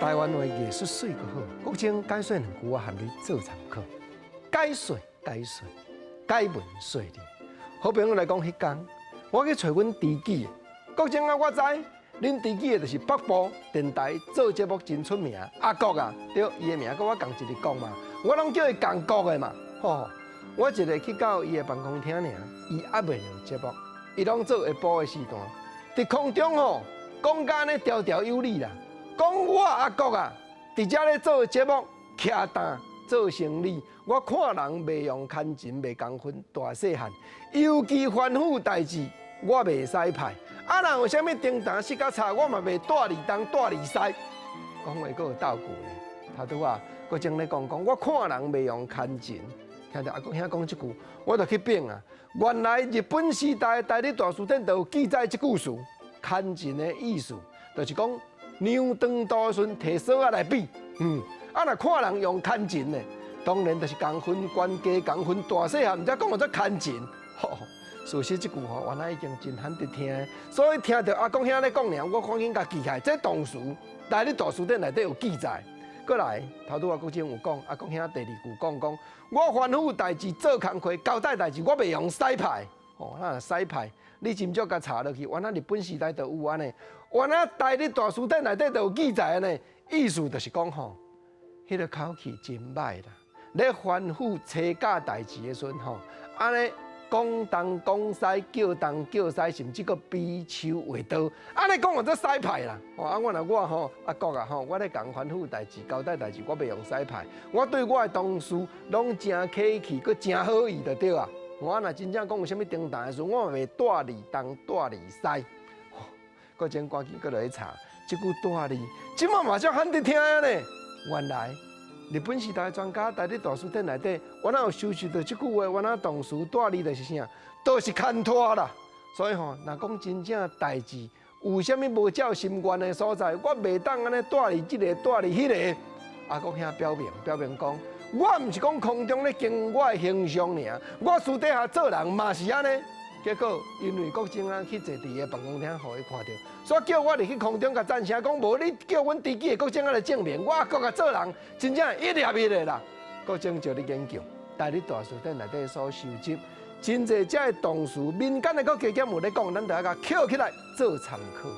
台湾话艺术水个好，国情解说2句我含你做参考。解说，解文说理。好朋友来讲，迄天我去找阮知己的，国情啊，我知，恁知己的就是北部电台做节目真出名阿国啊，对，伊的名跟我共一日讲嘛，我拢叫伊共国的嘛，吼。我一日去到伊的办公厅尔，伊还袂有节目，伊拢做下晡的时段，伫空中吼讲甲呢条条有理啦。讲我阿国啊，伫遮咧做节目，徛单做生意，我看人袂用牵钱，袂共分大细汉，尤其吩咐代志，我袂使派。啊，人有啥物订单失甲差，我嘛袂带二东带二西。讲话阁有倒句呢，头拄啊，阁正咧讲，我看人袂用牵钱。听着阿公兄讲即句，我就去变啊。原来日本时代台历大书典就有记载即句词，牵钱的意思，就是讲。牛长大时摕扫啊来比，啊若看人用牵钱呢，当然就是共分官家，共分大细汉，毋才讲到这牵钱。事实即句话原来已经真罕得听，所以听到阿公兄咧讲尔，我赶紧甲记起来，这唐书台历大书典内底有记载。过来，头拄阿国正有讲，阿公兄第2句讲，我吩咐代志做工课，交代代志，我袂用使派。那使派，你斟酌甲查落去，原来日本时代就有安尼。原来台历大书典内底就有记载安尼，意思就是讲吼，迄个口气真歹啦。咧吩咐车驾代志的时阵吼，安尼讲东讲西，叫东叫西，甚至个比手画刀，安尼讲我这使派啦。我吼阿国啊吼，我咧讲吩咐代志、交代代志，我袂用使派。我对我的同事拢真客气，佮真好意就对啊。我若真正讲有啥物订单的时候，我嘛袂带二东带二西。搁真赶紧搁落去查，即句带二，即马马上罕得听啊呢。原来日本时代专家台历大书典内底，原来有收集到即句话，原来唐书带二就是啥，都是牵拖啦。所以吼，若讲真正代志有啥物无照心愿的所在，我袂当安尼带二即个带二迄个。阿公兄表明讲。我毋是讲空中咧经我的形象尔，我私底下做人嘛是安尼。结果因为国政啊去坐伫个办公厅，互伊看到，所以叫我入去空中甲赞声讲，无你叫阮知己的国政啊来证明，我国啊做人真正一粒一个啦。国政就咧研究，台历大书典内底所收集，真侪遮的唐书，民间的国家节目咧讲，咱就要甲捡起来做参考。